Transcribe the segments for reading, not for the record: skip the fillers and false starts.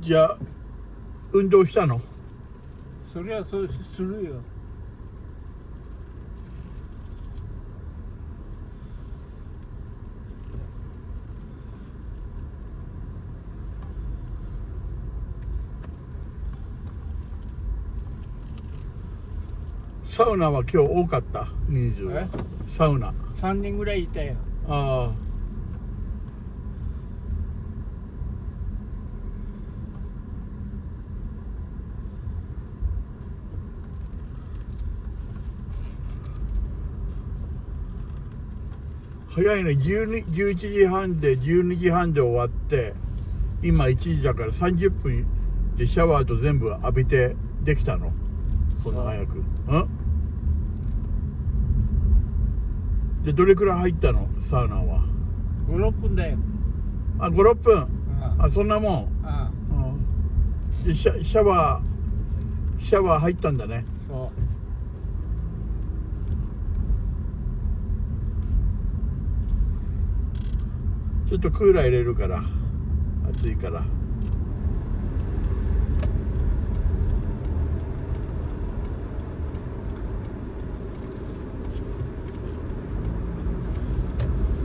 じゃあ運動したの？そりゃそうするよ。サウナは今日多かった人数は。サウナ3人ぐらいいたよ。ああ早いね。11時半で12時半で終わって今1時だから30分でシャワーと全部浴びてできたの？そんな早く？でどれくらい入ったのサウナは5、6分だよ。？5、6分。そんなもん。でシャワー入ったんだね。そう。ちょっとクーラー入れるから暑いから。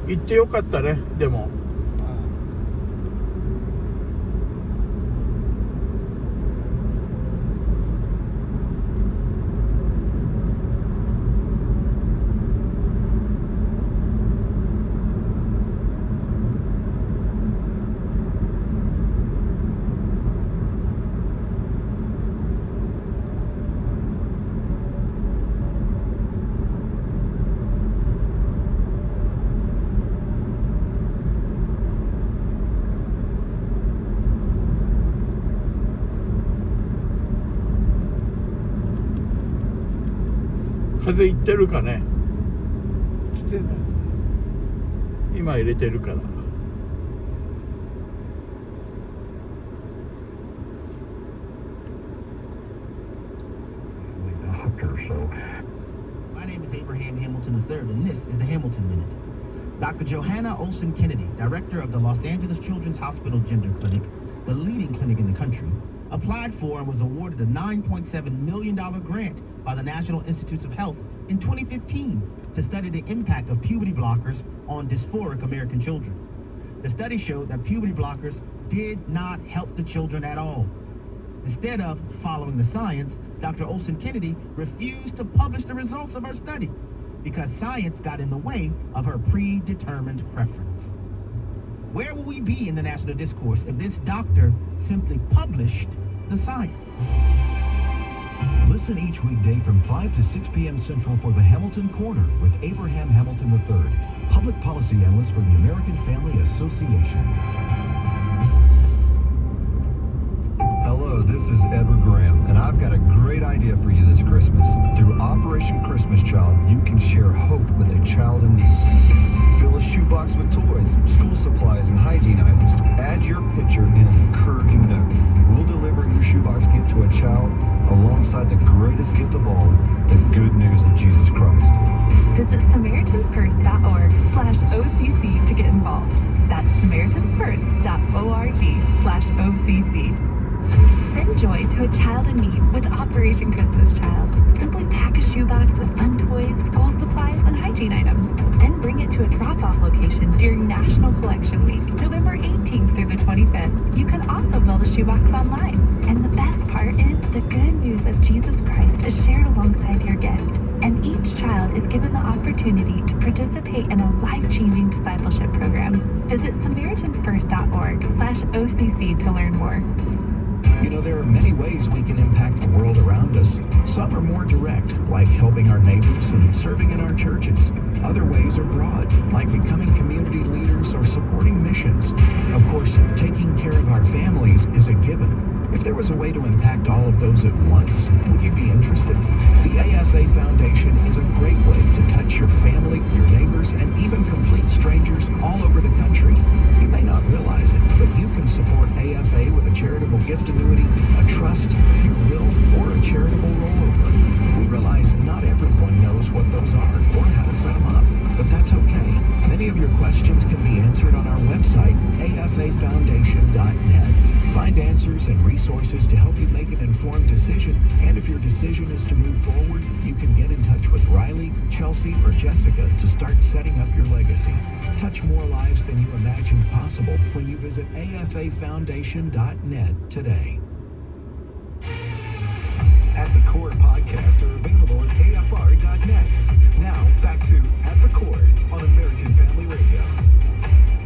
行ってよかったね。でも風いってるかね？来てない。今入れてるから。My name is Abraham Hamilton III, and this is the Hamilton Minute. Dr. Johanna Olsen Kennedy, director of the Los Angeles Children's Hospital Gender Clinic, the leading clinic in the country, applied for and was awarded a $9.7 million grant by the National Institutes of Health in 2015 to study the impact of puberty blockers on dysphoric American children. The study showed that puberty blockers did not help the children at all. Instead of following the science, Dr. Olsen Kennedy refused to publish the results of her study because science got in the way of her predetermined preference. Where will we be in the national discourse if this doctor simply published the science? Listen each weekday from 5 to 6 p.m. Central for the Hamilton Corner with Abraham Hamilton III, Public Policy Analyst for the American Family Association. Hello, this is Edward Graham, and I've got a great idea for you this Christmas. Through Operation Christmas Child, you can share hope with a child in need. Fill a shoebox with toys, school supplies, and hygiene items. Add your picture in an encouraging note. We'll deliver your shoebox gift to a child alongside the greatest gift of all, the good news of Jesus Christ. Visit SamaritansPurse.org/OCC to get involved. That's SamaritansPurse.org/OCC. Send joy to a child in need with Operation Christmas Child. Simply pack a shoebox with fun toys, school supplies, and hygiene items. Then bring it to a drop-off location during National Collection Week, November 18th through the 25th. You can also build a shoebox online. And the best part is the good news of Jesus Christ is shared alongside your gift. And each child is given the opportunity to participate in a life-changing discipleship program. Visit SamaritansPurse.org/OCC to learn more. You know, there are many ways we can impact the world around us. Some are more direct, like helping our neighbors and serving in our churches. Other ways are broad, like becoming community leaders or supporting missions. Of course, taking care of our families is a given. If there was a way to impact all of those at once, would you be interested? The AFA Foundation is a great way to touch your family, your neighbors, and even complete strangers all over the country. You may not realize it, but you can support AFA with a charitable gift annuity, a trust, your will, or a charitable rollover. We realize not everyone knows what those are or how to set them up, but that's okay. Many of your questions can be answered on our website, afafoundation.net. Find answers and resources to help you make an informed decision. And if your decision is to move forward, you can get in touch with Riley, Chelsea, or Jessica to start setting up your legacy. Touch more lives than you imagined possible when you visit afafoundation.net today. At the Core podcasts are available at afr.net. Now, back to At the Core on American Family Radio.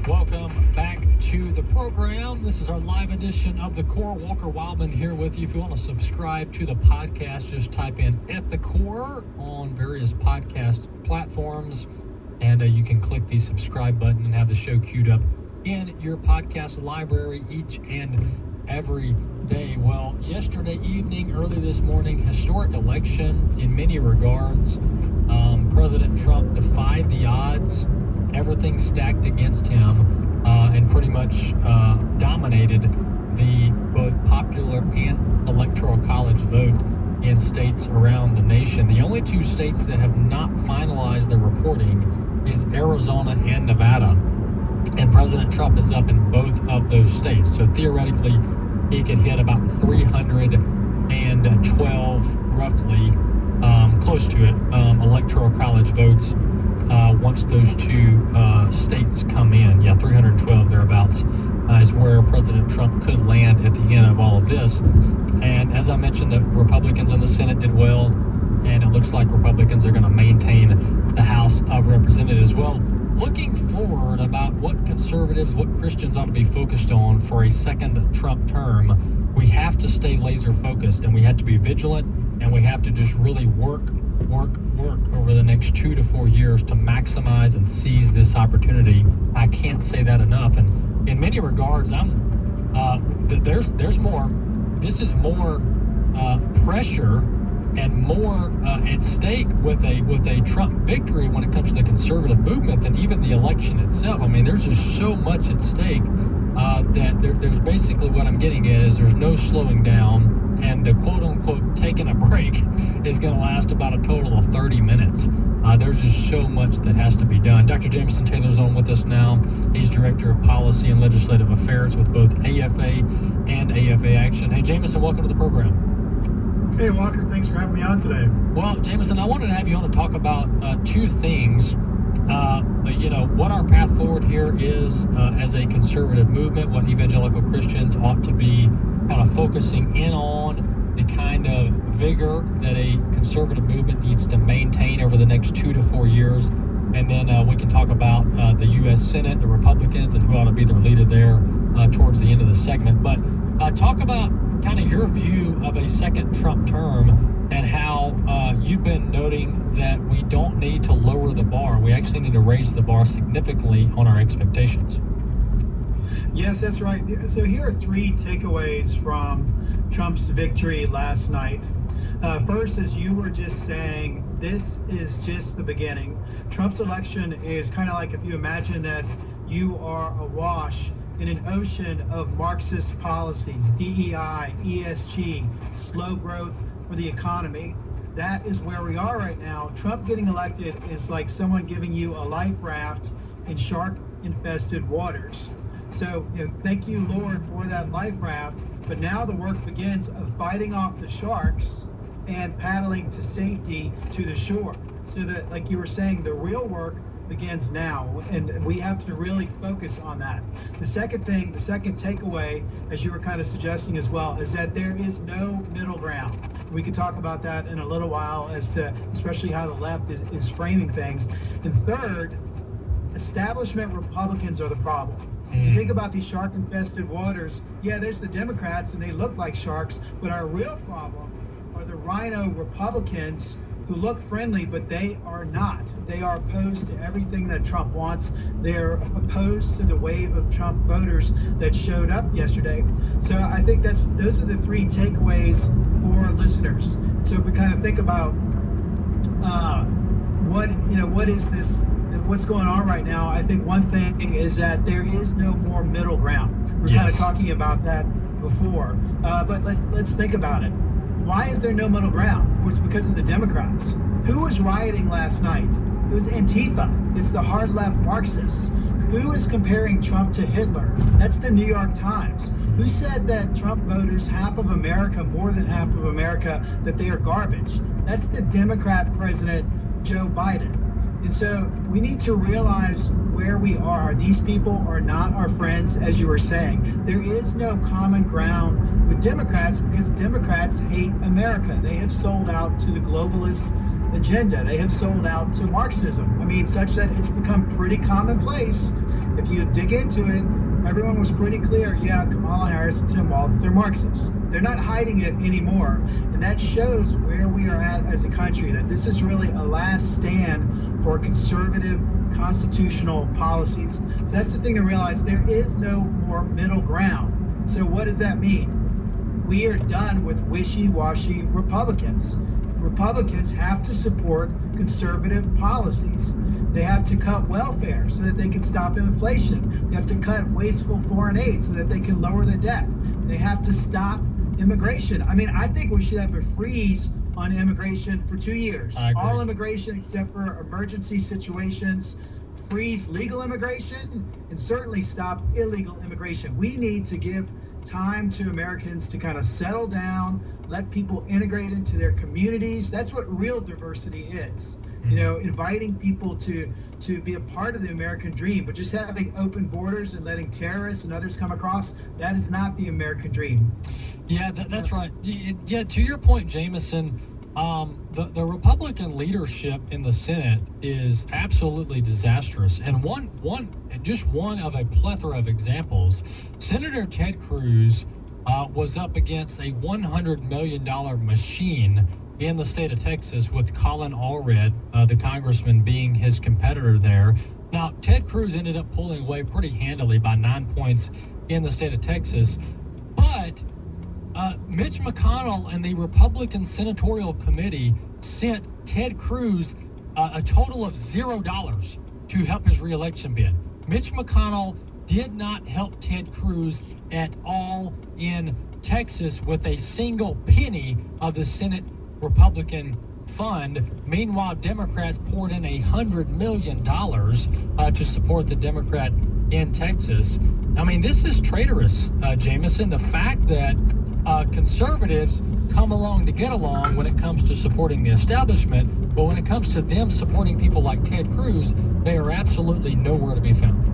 Welcome back to the program. This is our live edition of The Core. Walker Wildman here with you. If you want to subscribe to the podcast, just type in At the Core on various podcast platforms, and you can click the subscribe button and have the show queued up in your podcast library each and every day. Well, yesterday evening, early this morning, historic election in many regards. President Trump defied the odds. Everything stacked against him, and pretty much dominated the both popular and electoral college vote in states around the nation. The only two states that have not finalized their reporting is Arizona and Nevada, and President Trump is up in both of those states. So theoretically, he could hit about 312, roughly, close to it, electoral college votes once those two states come in. Yeah, 312 thereabouts is where President Trump could land at the end of all of this. And as I mentioned, the Republicans in the Senate did well, and it looks like Republicans are going to maintain the House of Representatives. Well, looking forward about what conservatives, what Christians ought to be focused on for a second Trump term, we have to stay laser focused, and we have to be vigilant, and we have to just really work over the next 2 to 4 years to maximize and seize this opportunity. I can't say that enough. And in many regards, there's more. This is more pressure and more at stake with a Trump victory when it comes to the conservative movement than even the election itself. I mean, there's just so much at stake that there's basically what I'm getting at is there's no slowing down. And the quote-unquote taking a break is going to last about a total of 30 minutes. There's just so much that has to be done. Dr. Jameson Taylor's on with us now. He's Director of Policy and Legislative Affairs with both AFA and AFA Action. Hey, Jameson, welcome to the program. Hey, Walker, thanks for having me on today. Well, Jameson, I wanted to have you on to talk about two things. What our path forward here is as a conservative movement, what evangelical Christians ought to be kind of focusing in on, the kind of vigor that a conservative movement needs to maintain over the next 2 to 4 years. And then we can talk about the U.S. Senate, the Republicans, and who ought to be their leader there towards the end of the segment. But talk about kind of your view of a second Trump term and how you've been noting that we don't need to lower the bar. We actually need to raise the bar significantly on our expectations. Yes, that's right. So here are 3 takeaways from Trump's victory last night. First, as you were just saying, this is just the beginning. Trump's election is kind of like if you imagine that you are awash in an ocean of Marxist policies, DEI, ESG, slow growth for the economy. That is where we are right now. Trump getting elected is like someone giving you a life raft in shark-infested waters. So, thank you, Lord, for that life raft. But now the work begins of fighting off the sharks and paddling to safety to the shore. So that, like you were saying, the real work begins now, and we have to really focus on that. The second takeaway, as you were kind of suggesting as well, is that there is no middle ground. We could talk about that in a little while as to especially how the left is framing things. And third, establishment Republicans are the problem. If you think about these shark-infested waters, yeah, there's the Democrats, and they look like sharks, but our real problem are the rhino Republicans who look friendly, but they are not. They are opposed to everything that Trump wants. They're opposed to the wave of Trump voters that showed up yesterday. So I think those are the 3 takeaways for listeners. So if we kind of think about what is this, what's going on right now, I think one thing is that there is no more middle ground. We're kind of talking about that before, but let's think about it. Why is there no middle ground? Well, it's because of the Democrats. Who was rioting last night? It was Antifa. It's the hard left Marxists. Who is comparing Trump to Hitler? That's the New York Times. Who said that Trump voters, half of America, more than half of America, that they are garbage? That's the Democrat President Joe Biden. And so we need to realize where we are. These people are not our friends, as you were saying. There is no common ground with Democrats because Democrats hate America. They have sold out to the globalist agenda. They have sold out to Marxism. I mean, such that it's become pretty commonplace. If you dig into it, everyone was pretty clear, yeah, Kamala Harris and Tim Walz, they're Marxists. They're not hiding it anymore. And that shows where we are at as a country, that this is really a last stand for conservative constitutional policies. So that's the thing to realize. There is no more middle ground. So what does that mean? We are done with wishy-washy Republicans. Republicans have to support conservative policies. They have to cut welfare so that they can stop inflation. They have to cut wasteful foreign aid so that they can lower the debt. They have to stop immigration. I mean, I think we should have a freeze on immigration for 2 years. All immigration except for emergency situations. Freeze legal immigration and certainly stop illegal immigration. We need to give time to Americans to kind of settle down, let people integrate into their communities. That's what real diversity is. You know, inviting people to be a part of the American dream, but just having open borders and letting terrorists and others come across, that is not the American dream. Yeah, that's right. Yeah, to your point, Jameson, the Republican leadership in the Senate is absolutely disastrous. And one of a plethora of examples, Senator Ted Cruz was up against a $100 million machine in the state of Texas, with Colin Allred, the congressman, being his competitor there. Now, Ted Cruz ended up pulling away pretty handily by 9 points in the state of Texas, but Mitch McConnell and the Republican Senatorial Committee sent Ted Cruz a total of $0 to help his reelection bid. Mitch McConnell did not help Ted Cruz at all in Texas with a single penny of the Senate Republican fund. Meanwhile, Democrats poured in $100 million to support the Democrat in Texas. I mean, this is traitorous, Jameson. The fact that conservatives come along to get along when it comes to supporting the establishment, but when it comes to them supporting people like Ted Cruz, they are absolutely nowhere to be found.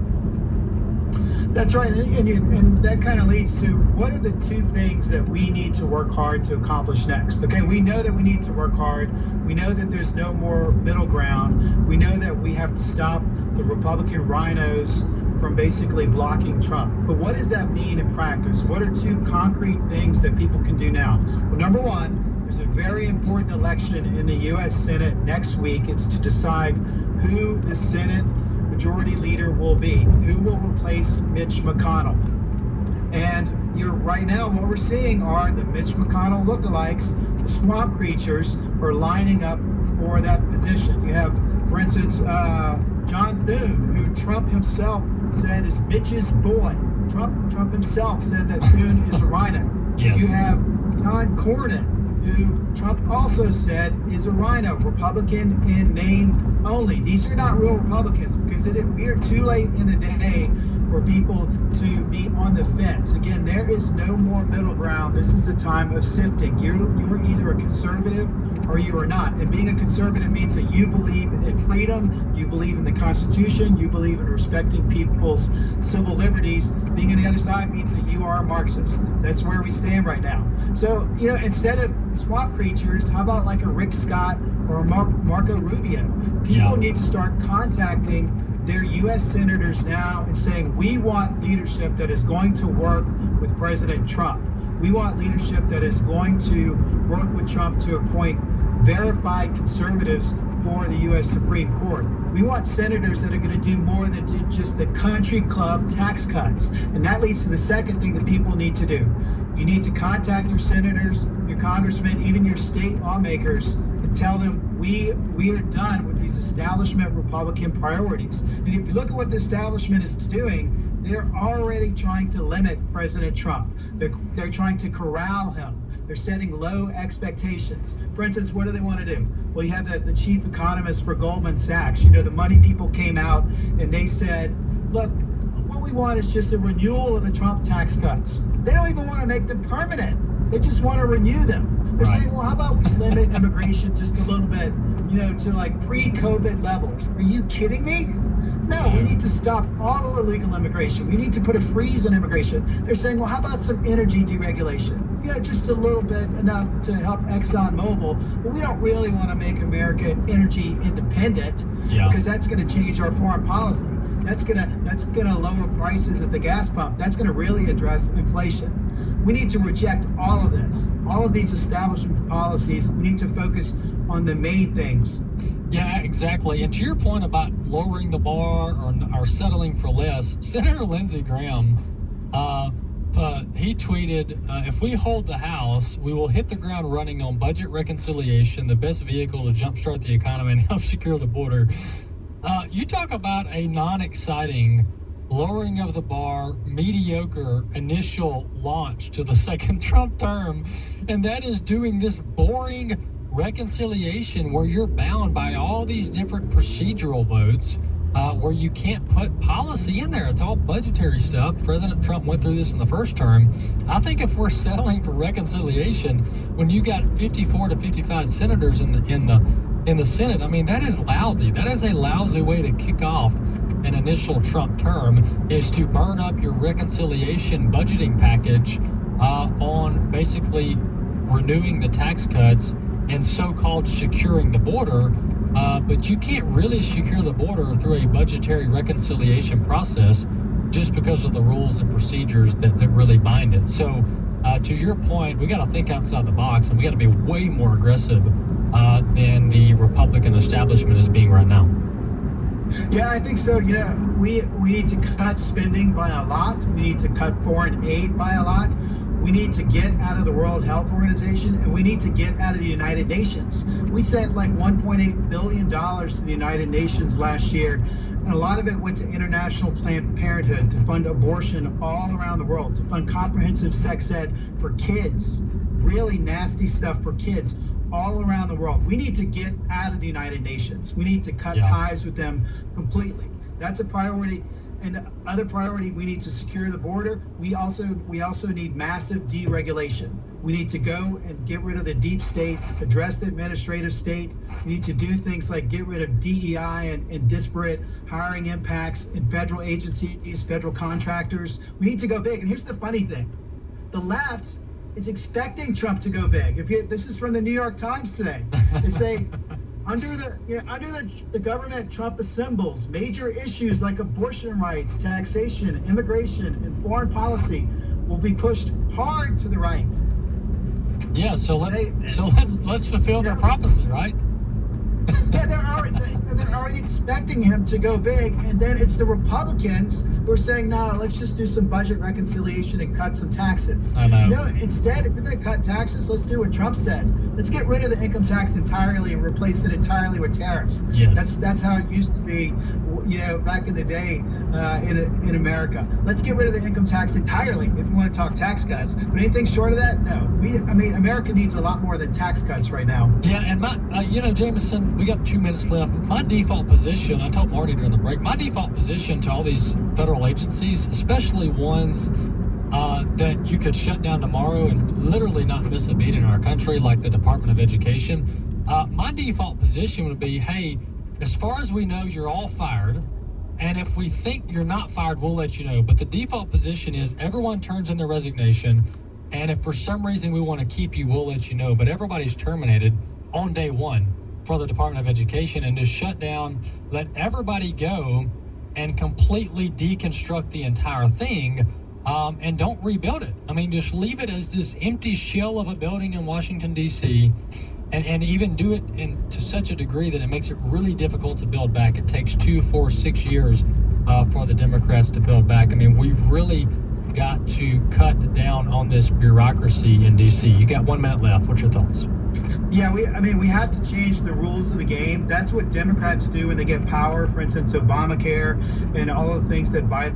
That's right, and that kind of leads to, what are the two things that we need to work hard to accomplish next? Okay, we know that we need to work hard. We know that there's no more middle ground. We know that we have to stop the Republican rhinos from basically blocking Trump. But what does that mean in practice? What are two concrete things that people can do now? Well, number one, there's a very important election in the U.S. Senate next week. It's to decide who the Senate Majority Leader will be, who will replace Mitch McConnell. And right now, what we're seeing are the Mitch McConnell lookalikes, the swamp creatures, are lining up for that position. You have, for instance, John Thune, who Trump himself said is Mitch's boy. Trump himself said that Thune is a rhino. Yes. You have Todd Cornyn, who Trump also said is a rhino, Republican in name only. These are not real Republicans, because we are too late in the day for people to be on the fence. Again, there is no more middle ground. This is a time of sifting. You're either a conservative or you are not. And being a conservative means that you believe in freedom, you believe in the Constitution, you believe in respecting people's civil liberties. Being on the other side means that you are a Marxist. That's where we stand right now. So, instead of swamp creatures, how about like a Rick Scott or a Marco Rubio? People need to start contacting their U.S. senators now and saying, we want leadership that is going to work with President Trump. We want leadership that is going to work with Trump to appoint verified conservatives for the U.S. Supreme Court. We want senators that are going to do more than just the country club tax cuts. And that leads to the second thing that people need to do. You need to contact your senators, your congressmen, even your state lawmakers, and tell them we are done with these establishment Republican priorities. And if you look at what the establishment is doing, they're already trying to limit President Trump. They're trying to corral him. They're setting low expectations. For instance, what do they want to do? Well, you have the chief economist for Goldman Sachs. The money people came out and they said, look, what we want is just a renewal of the Trump tax cuts. They don't even want to make them permanent. They just want to renew them. They're Right. saying, well, how about we limit immigration just a little bit, to like pre-COVID levels? Are you kidding me? No, we need to stop all illegal immigration. We need to put a freeze on immigration. They're saying, well, how about some energy deregulation? Just a little bit, enough to help ExxonMobil. But we don't really want to make America energy independent because that's going to change our foreign policy. That's gonna lower prices at the gas pump. That's going to really address inflation. We need to reject all of this, all of these establishment policies. We need to focus on the main things. Yeah, exactly. And to your point about lowering the bar or settling for less, Senator Lindsey Graham, he tweeted, if we hold the House, we will hit the ground running on budget reconciliation, the best vehicle to jumpstart the economy and help secure the border. You talk about a non-exciting lowering of the bar, mediocre initial launch to the second Trump term, and that is doing this boring reconciliation where you're bound by all these different procedural votes where you can't put policy in there. It's all budgetary stuff. President Trump went through this in the first term. I think if we're settling for reconciliation when you got 54 to 55 senators in the Senate, I mean, that is lousy. That is a lousy way to kick off an initial Trump term, is to burn up your reconciliation budgeting package on basically renewing the tax cuts and so-called securing the border, but you can't really secure the border through a budgetary reconciliation process just because of the rules and procedures that really bind it. So to your point, we got to think outside the box, and we got to be way more aggressive than the Republican establishment is being right now. Yeah, I think so. We need to cut spending by a lot. We need to cut foreign aid by a lot. We need to get out of the World Health Organization, and we need to get out of the United Nations. We sent like $1.8 billion to the United Nations last year, and a lot of it went to International Planned Parenthood to fund abortion all around the world, to fund comprehensive sex ed for kids, really nasty stuff for kids all around the world. We need to get out of the United Nations. We need to cut ties with them completely. That's a priority. And the other priority, we need to secure the border. We also need massive deregulation. We need to go and get rid of the deep state, address the administrative state. We need to do things like get rid of DEI and disparate hiring impacts in federal agencies, federal contractors. We need to go big. And here's the funny thing. The left is expecting Trump to go big. This is from the New York Times today. They say, under the government Trump assembles, major issues like abortion rights, taxation, immigration, and foreign policy will be pushed hard to the right. Yeah, so let's fulfill their prophecy, right? Yeah, they're already expecting him to go big, and then it's the Republicans who are saying, no, let's just do some budget reconciliation and cut some taxes. I know. Instead, if you're going to cut taxes, let's do what Trump said. Let's get rid of the income tax entirely and replace it entirely with tariffs. Yes. That's how it used to be, back in the day in America. Let's get rid of the income tax entirely if you want to talk tax cuts. But anything short of that, no. America needs a lot more than tax cuts right now. Yeah, and Jameson, we got 2 minutes left. My default position, I told Marty during the break, my default position to all these federal agencies, especially ones that you could shut down tomorrow and literally not miss a beat in our country, like the Department of Education, my default position would be, hey, as far as we know, you're all fired. And if we think you're not fired, we'll let you know. But the default position is everyone turns in their resignation. And if for some reason we want to keep you, we'll let you know. But everybody's terminated on day one for the Department of Education, and just shut down, let everybody go and completely deconstruct the entire thing, and don't rebuild it. I mean, just leave it as this empty shell of a building in Washington, D.C., and even do it to such a degree that it makes it really difficult to build back. It takes 2, 4, 6 years for the Democrats to build back. I mean, we've really got to cut down on this bureaucracy in D.C. You got 1 minute left. What's your thoughts? Yeah, we have to change the rules of the game. That's what Democrats do when they get power. For instance, Obamacare and all of the things that Biden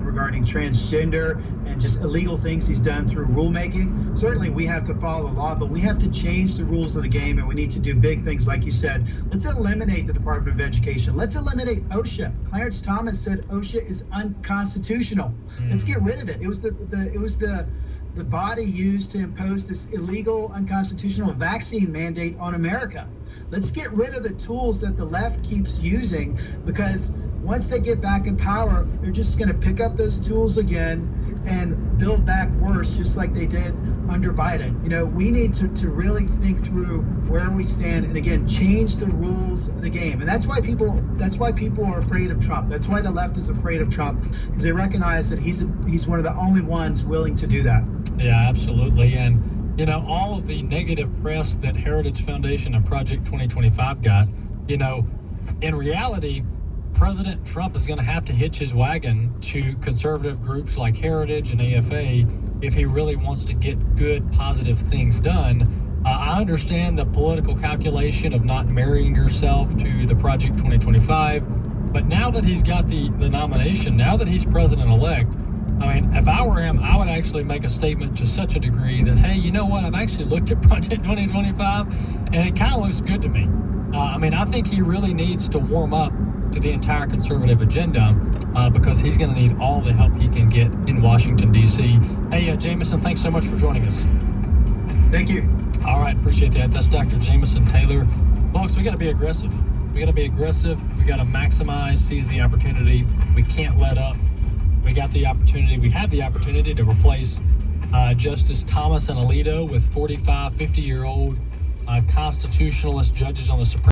regarding transgender and just illegal things he's done through rulemaking. Certainly we have to follow the law, but we have to change the rules of the game, and we need to do big things like you said. Let's eliminate the Department of Education. Let's eliminate OSHA. Clarence Thomas said OSHA is unconstitutional. Let's get rid of it. It was the body used to impose this illegal, unconstitutional vaccine mandate on America. Let's get rid of the tools that the left keeps using, because once they get back in power, they're just going to pick up those tools again and build back worse, just like they did under Biden. You know, we need to really think through where we stand, and again, change the rules of the game. And that's why people are afraid of Trump. That's why the left is afraid of Trump, because they recognize that he's one of the only ones willing to do that. Yeah, absolutely. And you know, all of the negative press that Heritage Foundation and Project 2025 got, you know, in reality, President Trump is going to have to hitch his wagon to conservative groups like Heritage and AFA if he really wants to get good, positive things done. I understand the political calculation of not marrying yourself to the Project 2025, but now that he's got the nomination, now that he's president-elect, I mean, if I were him, I would actually make a statement to such a degree that, hey, you know what? I've actually looked at Project 2025, and it kind of looks good to me. I mean, I think he really needs to warm up to the entire conservative agenda because he's going to need all the help he can get in Washington, D.C. Hey, Jameson, thanks so much for joining us. Thank you. All right, appreciate that. That's Dr. Jameson Taylor. Folks, we got to be aggressive. We got to be aggressive. We got to maximize, seize the opportunity. We can't let up. We have the opportunity to replace Justice Thomas and Alito with 45, 50-year-old constitutionalist judges on the Supreme